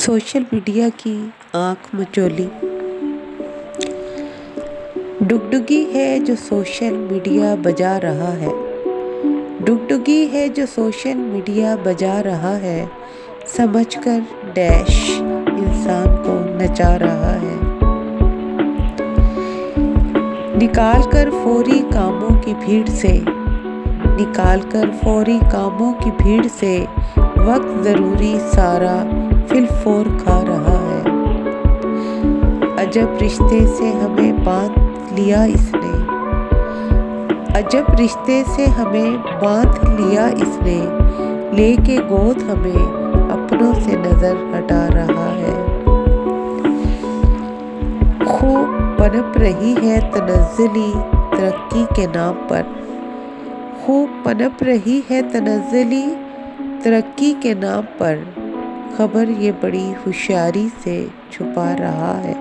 Social media की आँख मचोली। डुगडुगी है जो सोशल मीडिया बजा रहा है। डुगडुगी है जो सोशल मीडिया बजा रहा है। समझकर डैश इंसान को नचा रहा है। निकालकर फौरी कामों की भीड़ से, निकालकर फौरी कामों की भीड़ से वक्त ज़रूरी सारा फिलफोर खा रहा है। अजब रिश्ते से हमें बांध लिया इसने, अजब रिश्ते से हमें बांध लिया इसने। लेके गोद हमें अपनों से नजर हटा रहा है। खूब पनप रही है तनज़्ज़ुली तरक्की के नाम पर, खूब पनप रही है तनज़्ज़ुली तरक्की के नाम पर। खबर ये बड़ी होशियारी से छुपा रहा है।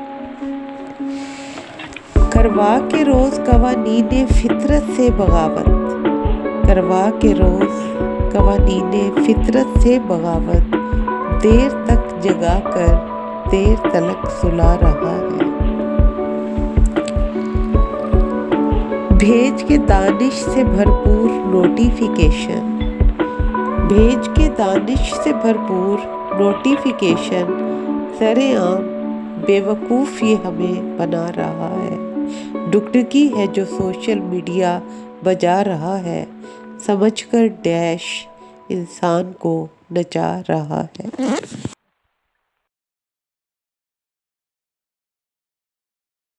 करवा के रोज कवानीने फितरत से बगावत, करवा के रोज कवानीने फितरत से बगावत। देर तक जगा कर देर तलक सुला रहा है। भेज के दानिश से भरपूर नोटिफिकेशन, भेज के दानिश से भरपूर नोटिफिकेशन। सरेआम बेवकूफ़ ये हमें बना रहा है। डुगडुगी है जो सोशल मीडिया बजा रहा है। समझकर डैश इंसान को नचा रहा है।